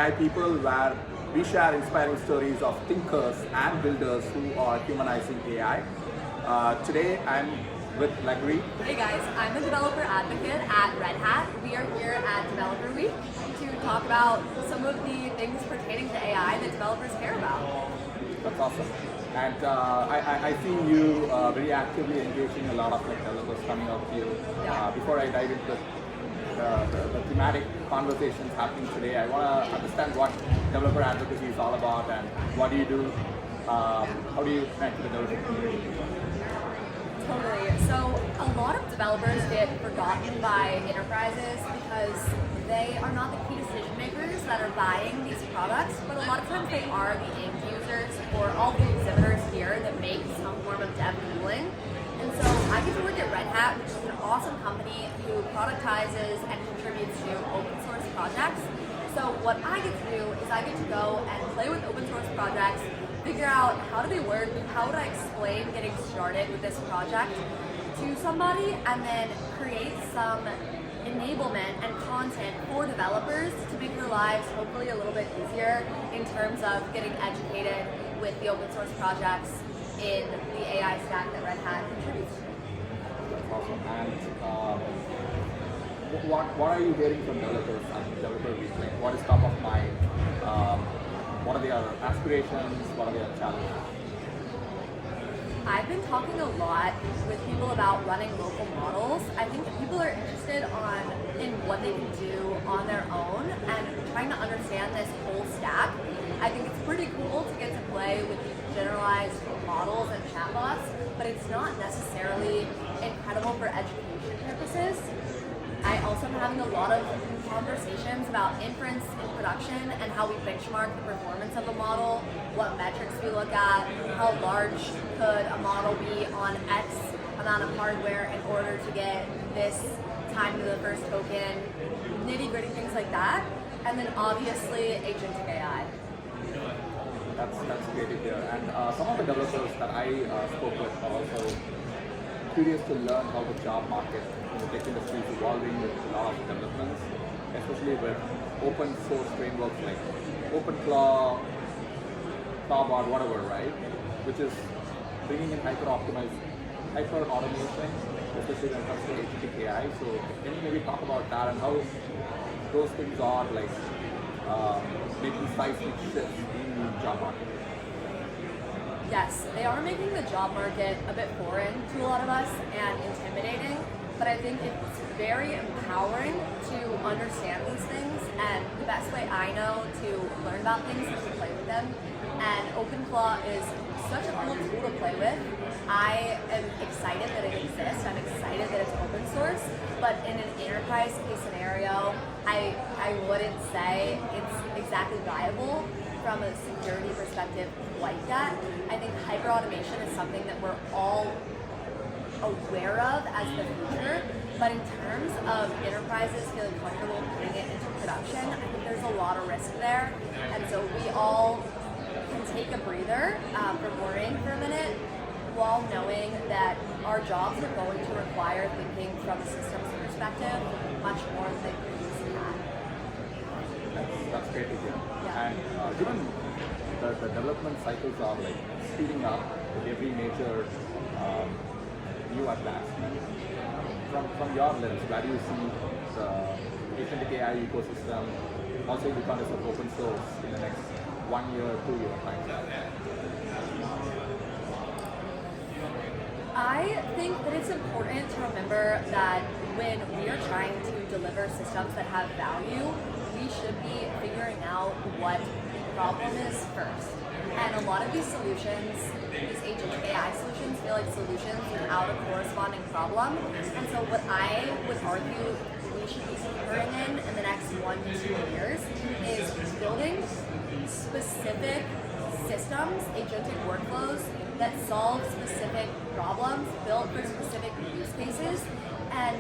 AI People, where we share inspiring stories of thinkers and builders who are humanizing AI. Today I'm with Legare. Hey guys, I'm a developer advocate at Red Hat. We are here at DeveloperWeek to talk about some of the things pertaining to AI that developers care about. That's awesome. And I see you very actively engaging a lot of developers coming out to you. Yeah. Before I dive into the thematic conversations happening today, I want to understand what developer advocacy is all about and what do you do, how do you connect to the developer community? Totally. So a lot of developers get forgotten by enterprises because they are not the key decision makers that are buying these products, but a lot of times they are the end users or all the exhibitors here that make some form of dev tooling. And so I get to work at Red Hat, which is an awesome company who productizes and contributes to open source projects. So what I get to do is I get to go and play with open source projects, figure out how do they work, how would I explain getting started with this project to somebody, and then create some enablement and content for developers to make their lives hopefully a little bit easier in terms of getting educated with the open source projects in the AI stack that Red Hat contributes to. That's awesome. And what are you hearing from developers at DeveloperWeek? Like, what is top of mind? What are their aspirations? What are their challenges? I've been talking a lot with people about running local models. I think that people are interested in what they can do on their own and trying to understand this whole stack. I think it's pretty cool to get to play with these generalized models and chatbots, but it's not necessarily incredible for education purposes. I also am having a lot of conversations about inference in production and how we benchmark the performance of a model, what metrics we look at, how large could a model be on X amount of hardware in order to get this time to the first token, nitty-gritty things like that, and then obviously agentic AI. That's great to hear. And some of the developers that I spoke with are also curious to learn how the job market in the tech industry is evolving with a lot of developments, especially with open source frameworks like OpenClaw, ClawBot, whatever, right? Which is bringing in hyper automation, especially when it comes to agentic AI. So can you maybe talk about that and how those things are like making seismic shifts in the job market? Yes, they are making the job market a bit foreign to a lot of us and intimidating, but I think it's very empowering to understand these things, and the best way I know to learn about things is to play with them, and OpenClaw is such a cool tool to play with. I am excited that it exists, I'm excited that it's open source, but in an enterprise case scenario, I wouldn't say it's exactly viable from a security perspective quite yet. I think hyperautomation is something that we're all aware of as the future, but in terms of enterprises feeling comfortable putting it into production, I think there's a lot of risk there, and so we all can take a breather from worrying for a minute while knowing that our jobs are going to require thinking from a systems perspective much more than they previously had. That's great to hear. Yeah. And given the development cycles are like speeding up with every major new advancement, from your lens, where do you see the agentic AI ecosystem also in the context of open source in the next 1 year, 2 year time? I think that it's important to remember that when we are trying to deliver systems that have value, we should be figuring out what the problem is first. And a lot of these solutions, these agentic AI solutions, feel like solutions without a corresponding problem. And so what I would argue we should be tinkering in the next 1 to 2 years is building specific systems, agentic workflows that solve specific problems built for specific use cases, and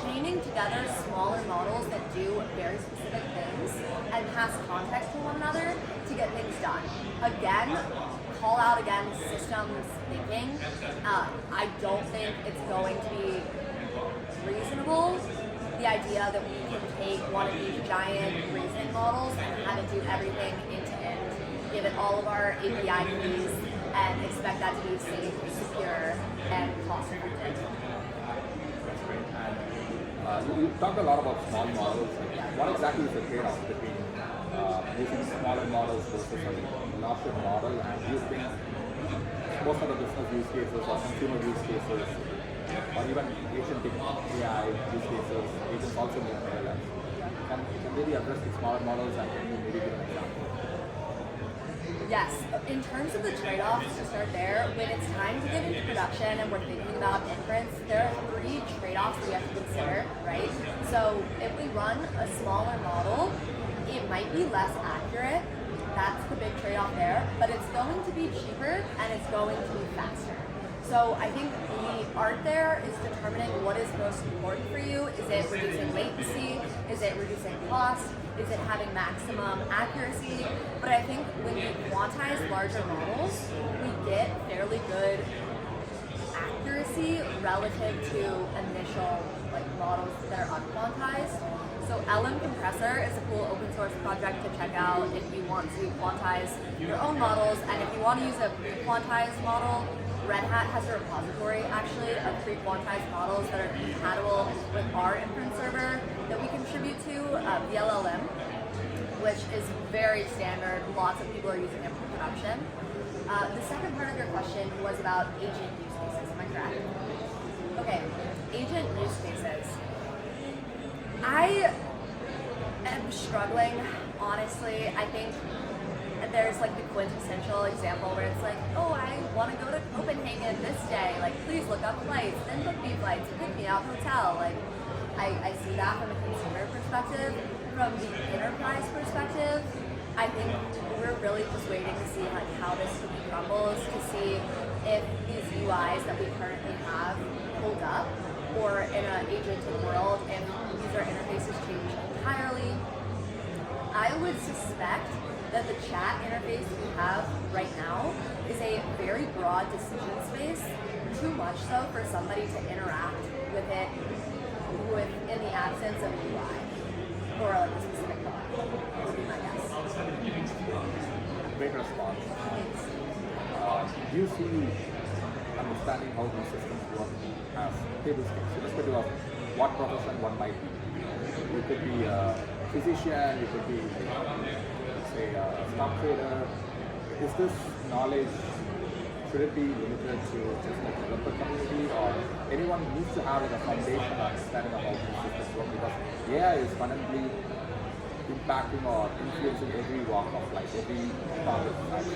chaining together smaller models that do very specific things and pass context to one another to get things done. Again, call out again systems thinking. I don't think it's going to be reasonable, the idea that we can take one of these giant reasoning models and have it do everything end to end. Give it all of our API keys and expect that to be safe, secure, and cost effective. That's great. And you talked a lot about small models. What exactly is the trade-off between using smaller models versus a larger model, and do you think most of the business use cases or consumer use cases or even agentic AI use cases, agents also need LLMs? Can they be addressed with smaller models, and can you maybe give an example? Yes, in terms of the trade-offs, to start there, when it's time to get into production and we're thinking about inference, there are 3 trade-offs we have to consider, right? So if we run a smaller model, it might be less accurate. That's the big trade-off there, but it's going to be cheaper and it's going to be faster. So I think the art there is determining what is most important for you. Is it reducing latency? Is it reducing cost? Is it having maximum accuracy? But I think when you quantize larger models, we get fairly good accuracy relative to initial models that are unquantized. So LM Compressor is a cool open source project to check out if you want to quantize your own models, and if you want to use a pre-quantized model, Red Hat has a repository actually of pre-quantized models that are compatible with our inference server that we contribute to, vLLM, which is very standard. Lots of people are using it for production. The second part of your question was about agent use cases, am I correct? Okay, agent use cases. I am struggling, honestly. I think there's the quintessential example where it's oh, I want to go to Copenhagen this day, please look up flights, then book me flights, pick me out hotel. I see that from a consumer perspective. From the enterprise perspective, I think we're really just waiting to see how this cookie crumbles, to see if these UIs that we currently have hold up, or in an agentic world, if user interfaces change entirely. I would suspect that the chat interface we have right now is a very broad decision space, too much so for somebody to interact with it in the absence of a UI or a specific product, would be my guess. Great response. Do you see understanding how these systems work as table stakes, irrespective of what profession one might be? You could be a physician, you could be, let's say, a stock trader. Is this knowledge, should it be limited to just the developer community, or anyone needs to have a foundation understanding of how these systems work, because AI is fundamentally impacting or influencing every walk of life, every part of life?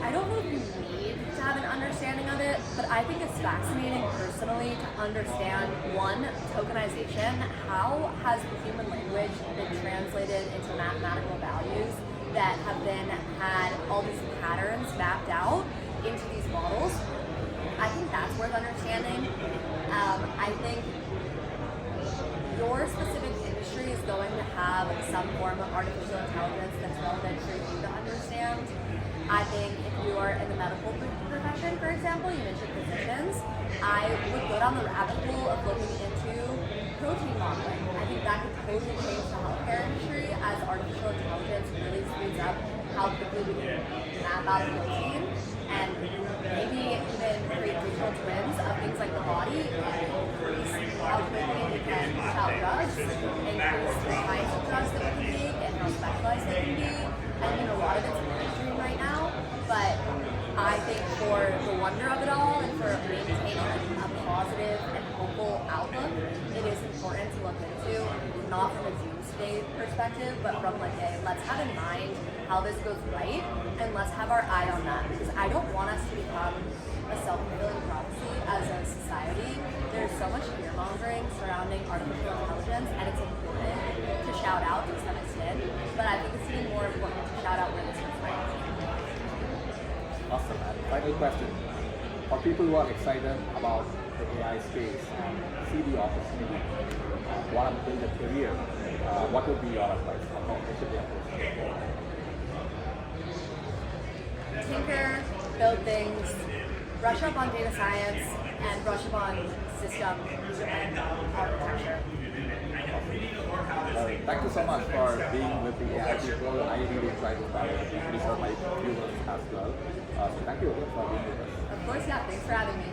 I don't know if you need to have an understanding of it, but I think it's fascinating personally to understand, one, tokenization. How has the human language been translated into mathematical values that have then had all these patterns mapped out into these models? I think that's worth understanding. I think your specific industry is going to have some form of artificial intelligence that's relevant for you to understand. I think if you are in the medical profession, for example, you mentioned physicians, I would go down the rabbit hole of looking into protein modeling. I think that could totally change the healthcare industry as artificial intelligence really speeds up how quickly we can map out a protein, and maybe even create digital twins of things like the body and increase how quickly we can push out drugs, increase the kinds of drugs that we can make and how specialized they can be. I mean, a lot of it's mainstream right now, but I think for the wonder of it all and for maintaining a positive and hopeful outlook, it is important to look into, not from a doomsday perspective, but from let's have in mind how this goes right, and let's have our eye on that, because I don't want us to become a self-fulfilling prophecy as a society. There's so much fear-mongering surrounding artificial intelligence, and it's important to shout out to some extent, but I think it's even more important to shout out where this is right. Awesome, man. Final question. For people who are excited about the AI space and see the opportunity, want to build a career, what would be your advice? How should they approach it? Tinker, build things, brush up on data science, and brush up on system and architecture. Thank you so much for being with the AI people. I really enjoyed this panel. I'm pretty sure my viewers as well. So thank you again for being with us. Of course, yeah. Thanks for having me.